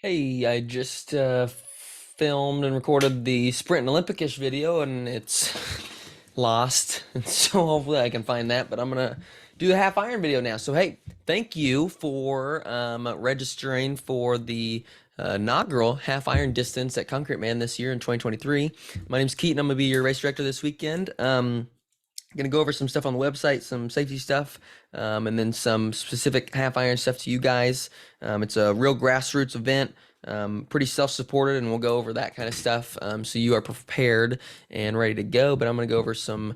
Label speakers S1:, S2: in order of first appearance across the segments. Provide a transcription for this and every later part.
S1: Hey, I just filmed and recorded the Sprint and Olympic-ish video, and it's lost. And so hopefully I can find that, but I'm gonna do the half iron video now. So hey, thank you for registering for the inaugural half iron distance at ConcreteMan this year in 2023. My name's Keaton. I'm gonna be your race director this weekend. Going to go over some stuff on the website, some safety stuff, and then some specific half iron stuff to you guys. It's a real grassroots event, pretty self-supported, and we'll go over that kind of stuff so you are prepared and ready to go. But I'm going to go over some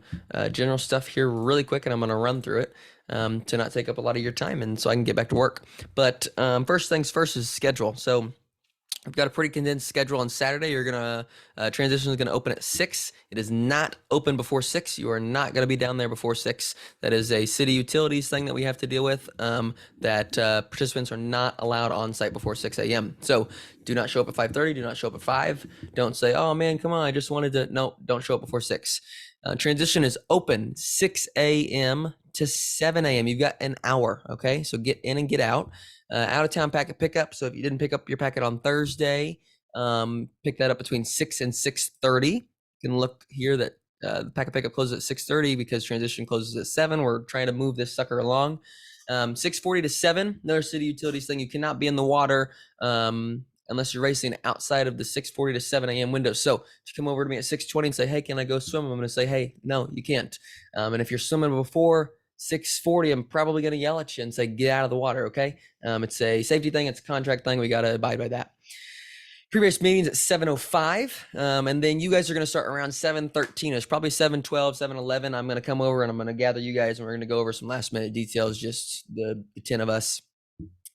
S1: general stuff here really quick, and I'm going to run through it to not take up a lot of your time and so I can get back to work. But first things first is schedule. So we've got a pretty condensed schedule on Saturday. You're gonna transition is gonna open at 6. It is not open before 6. You are not gonna be down there before 6. That is a city utilities thing that we have to deal with. That participants are not allowed on site before 6 a.m. So do not show up at 5:30. Do not show up at 5. Don't say, "Oh man, come on, I just wanted to." No, don't show up before 6. Transition is open 6 a.m. to 7 a.m. You've got an hour. Okay, so get in and get out. Out of town packet pickup. So if you didn't pick up your packet on Thursday, pick that up between 6 and 6:30. You can look here that the packet pickup closes at 6:30 because transition closes at 7. We're trying to move this sucker along. 6:40 to 7, another city utilities thing. You cannot be in the water unless you're racing outside of the 6:40 to 7 a.m. window. So if you come over to me at 6:20 and say, "Hey, can I go swim?" I'm going to say, "Hey, no, you can't." And if you're swimming before 6:40, I'm probably going to yell at you and say, "Get out of the water." Okay. It's a safety thing. It's a contract thing. We got to abide by that. Pre-race meetings at 7:05. And then you guys are going to start around 7:13. It's probably 7:12, 7:11. I'm going to come over and I'm going to gather you guys and we're going to go over some last minute details, just the 10 of us.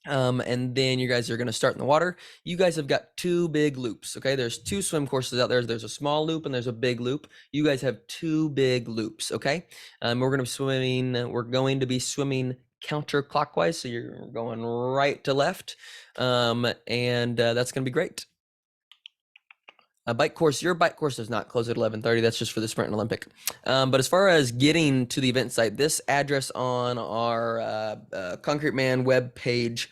S1: And then you guys are going to start in the water. You guys have got 2 big loops. Okay. There's 2 swim courses out there. There's a small loop and there's a big loop. You guys have 2 big loops. Okay. We're going to be swimming counterclockwise. So you're going right to left. And that's going to be great. A bike course, your bike course does not close at 11:30. That's just for the Sprint and Olympic. But as far as getting to the event site, this address on our ConcreteMan web page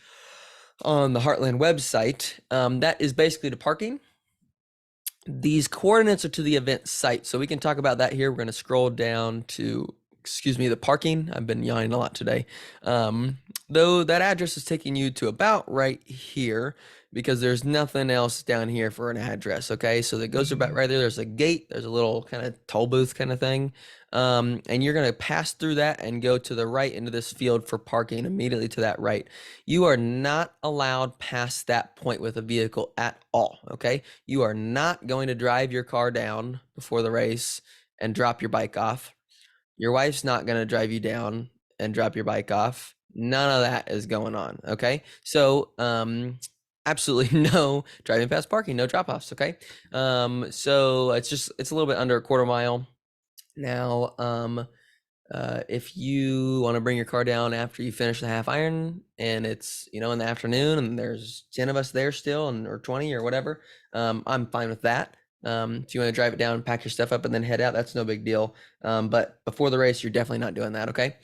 S1: on the Heartland website, that is basically the parking. These coordinates are to the event site. So we can talk about that here. We're going to scroll down to, the parking. I've been yawning a lot today. Though that address is taking you to about right here, because there's nothing else down here for an address. Okay, so that goes about right there. There's a gate. There's a little kind of toll booth kind of thing. And you're going to pass through that and go to the right into this field for parking immediately to that right. You are not allowed past that point with a vehicle at all. Okay, you are not going to drive your car down before the race and drop your bike off. Your wife's not going to drive you down and drop your bike off. None of that is going on. Okay, so absolutely no driving past parking, no drop-offs. Okay, so it's a little bit under a quarter mile. Now, if you want to bring your car down after you finish the half iron and it's in the afternoon and there's 10 of us there still, or 20 or whatever, I'm fine with that. If you want to drive it down, pack your stuff up and then head out, that's no big deal. But before the race, you're definitely not doing that. Okay.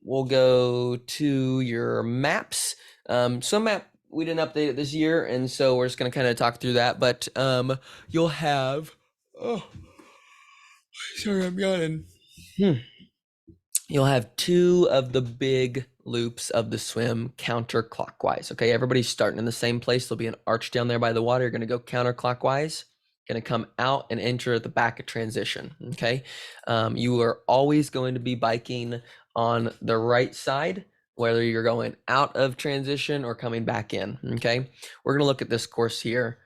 S1: We'll go to your maps. Some map, we didn't update it this year, and so we're just going to kind of talk through that, but you'll have, sorry, I'm yawning. You'll have 2 of the big loops of the swim counterclockwise. Okay, everybody's starting in the same place. There'll be an arch down there by the water. You're going to go counterclockwise, going to come out and enter at the back of transition. Okay, you are always going to be biking on the right side, whether you're going out of transition or coming back in. Okay, we're going to look at this course here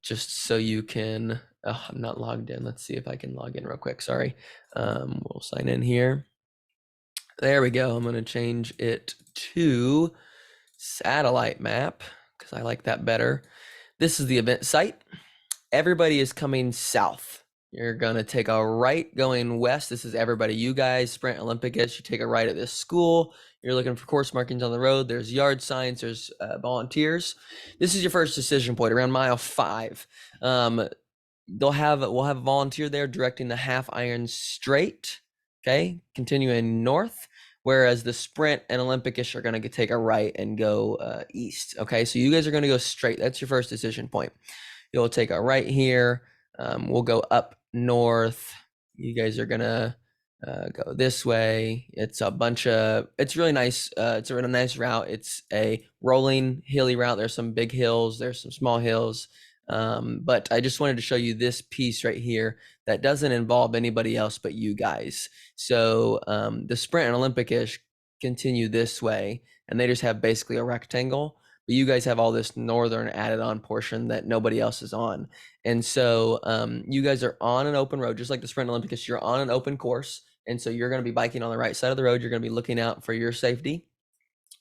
S1: just so you can. Oh, I'm not logged in. Let's see if I can log in real quick. Sorry. We'll sign in here. There we go. I'm going to change it to satellite map because I like that better. This is the event site. Everybody is coming south. You're going to take a right going west. This is everybody. You guys, Sprint Olympic-ish, you take a right at this school. You're looking for course markings on the road. There's yard signs. There's volunteers. This is your first decision point around mile 5. We'll have a volunteer there directing the half iron straight. Okay, continuing north. whereas the sprint and Olympic-ish are going to take a right and go east. Okay, so you guys are going to go straight. That's your first decision point. You'll take a right here. We'll go up north. You guys are gonna go this way. It's really nice. It's a really nice route. It's a rolling hilly route. There's some big hills. There's some small hills. But I just wanted to show you this piece right here that doesn't involve anybody else but you guys. So the sprint and Olympic-ish continue this way, and they just have basically a rectangle. But you guys have all this northern added on portion that nobody else is on. And so you guys are on an open road, just like the Sprint Olympics, you're on an open course. And so you're going to be biking on the right side of the road. You're going to be looking out for your safety.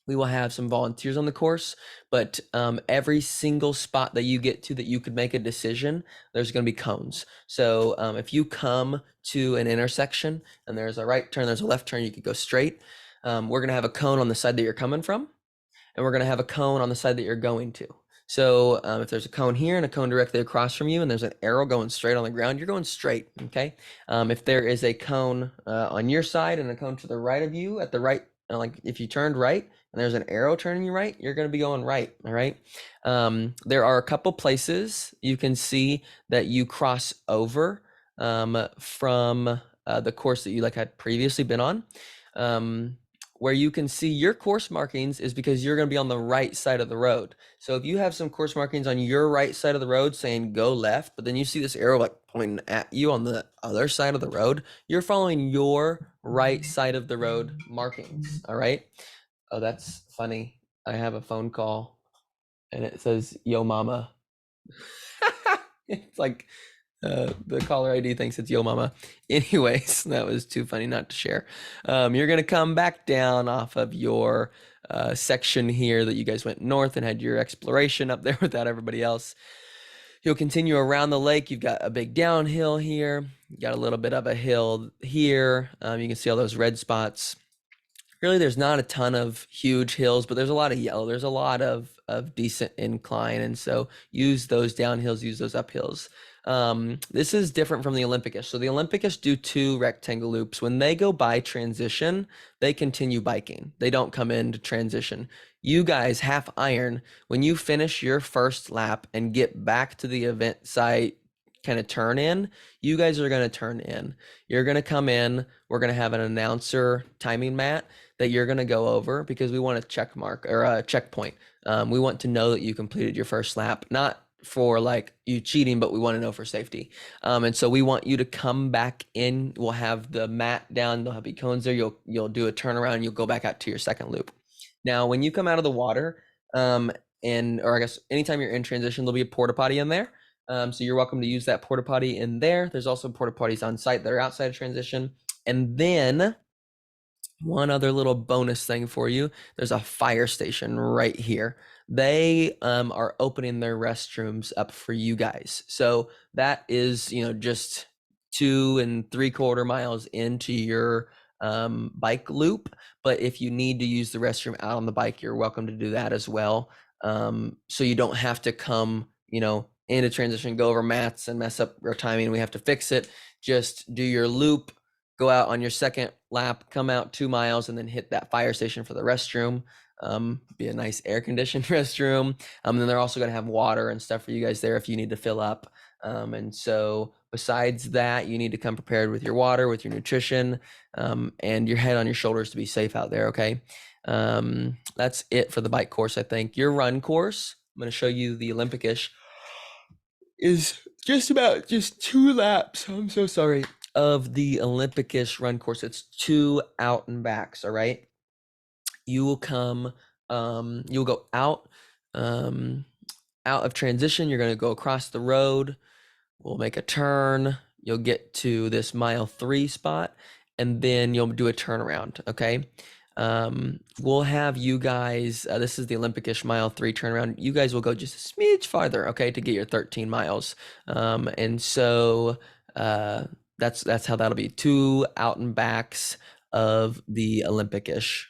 S1: We will have some volunteers on the course, but every single spot that you get to that you could make a decision, there's going to be cones. So if you come to an intersection and there's a right turn, there's a left turn, you could go straight. We're going to have a cone on the side that you're coming from, and we're going to have a cone on the side that you're going to. So if there's a cone here and a cone directly across from you and there's an arrow going straight on the ground, you're going straight, okay? If there is a cone on your side and a cone to the right of you at the right, like if you turned right and there's an arrow turning you right, you're going to be going right, all right? There are a couple places you can see that you cross over from the course that you had previously been on. Where you can see your course markings is because you're going to be on the right side of the road. So if you have some course markings on your right side of the road saying go left, but then you see this arrow pointing at you on the other side of the road, you're following your right side of the road markings. All right. Oh, that's funny. I have a phone call and it says, yo mama. It's like the caller ID thinks it's yo mama. Anyways, that was too funny not to share. You're going to come back down off of your section here that you guys went north and had your exploration up there without everybody else. You'll continue around the lake. You've got a big downhill here. You got a little bit of a hill here. You can see all those red spots. Really, there's not a ton of huge hills, but there's a lot of yellow. There's a lot of decent incline. And so use those downhills, use those uphills. This is different from the Olympic-ish. So the Olympic-ish do 2 rectangle loops. When they go by transition, they continue biking. They don't come into transition. You guys, half iron, when you finish your first lap and get back to the event site, kind of turn in, you guys are going to turn in. You're going to come in. We're going to have an announcer timing mat that you're going to go over because we want a check mark or a checkpoint. We want to know that you completed your first lap, not for you cheating, but we want to know for safety. And so we want you to come back in. We'll have the mat down. There'll be cones there. You'll do a turnaround and you'll go back out to your second loop. Now, when you come out of the water, or I guess anytime you're in transition, there'll be a porta potty in there. So you're welcome to use that porta potty in there. There's also porta potties on site that are outside of transition. And then one other little bonus thing for you, there's a fire station right here. They are opening their restrooms up for you guys. So that is, just 2 3/4 miles into your bike loop. But if you need to use the restroom out on the bike, you're welcome to do that as well. So you don't have to come, into transition, go over mats and mess up your timing. We have to fix it. Just do your loop, go out on your second lap, come out 2 miles, and then hit that fire station for the restroom. Be a nice air-conditioned restroom. And then they're also going to have water and stuff for you guys there if you need to fill up. And so besides that, you need to come prepared with your water, with your nutrition, and your head on your shoulders to be safe out there, okay? That's it for the bike course, I think. Your run course, I'm going to show you the Olympic-ish, is just 2 laps. I'm so sorry. Of the Olympic-ish run course. It's 2 out and backs, all right? You will come, you'll go out of transition. You're going to go across the road. We'll make a turn. You'll get to this mile 3 spot, and then you'll do a turnaround, okay? We'll have you guys, this is the Olympic-ish mile 3 turnaround. You guys will go just a smidge farther, okay, to get your 13 miles. And so that's how that'll be. 2 out and backs of the Olympic-ish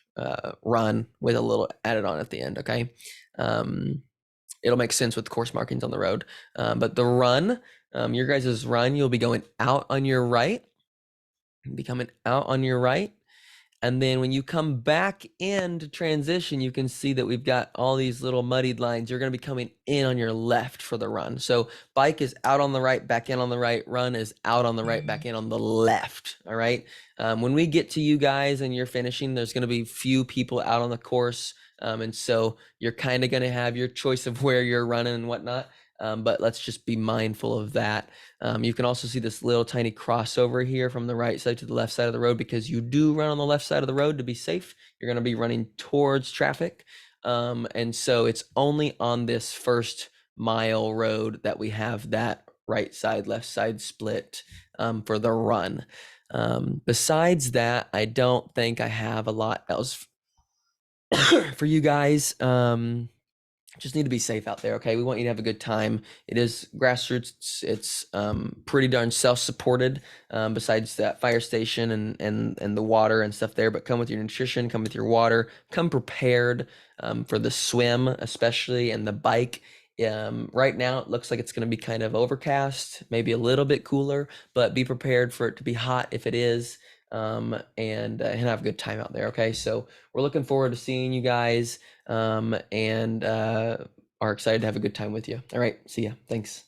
S1: run with a little added on at the end, okay? It'll make sense with the course markings on the road. But the run, your guys' run, you'll be going out on your right, be coming out on your right. And then when you come back into transition, you can see that we've got all these little muddied lines. You're going to be coming in on your left for the run. So bike is out on the right, back in on the right. Run is out on the right, back in on the left. All right. When we get to you guys and you're finishing, there's going to be few people out on the course. And so you're kind of going to have your choice of where you're running and whatnot. But let's just be mindful of that. You can also see this little tiny crossover here from the right side to the left side of the road, because you do run on the left side of the road to be safe. You're going to be running towards traffic. And so it's only on this first mile road that we have that right side, left side split for the run. Besides that, I don't think I have a lot else for you guys. Just need to be safe out there, okay? We want you to have a good time. It is grassroots. It's pretty darn self-supported, besides that fire station and the water and stuff there. But come with your nutrition, come with your water, come prepared for the swim, especially, and the bike. Right now, it looks like it's going to be kind of overcast, maybe a little bit cooler, but be prepared for it to be hot if it is, and have a good time out there, okay? So we're looking forward to seeing you guys, and are excited to have a good time with you. All right, see ya. Thanks.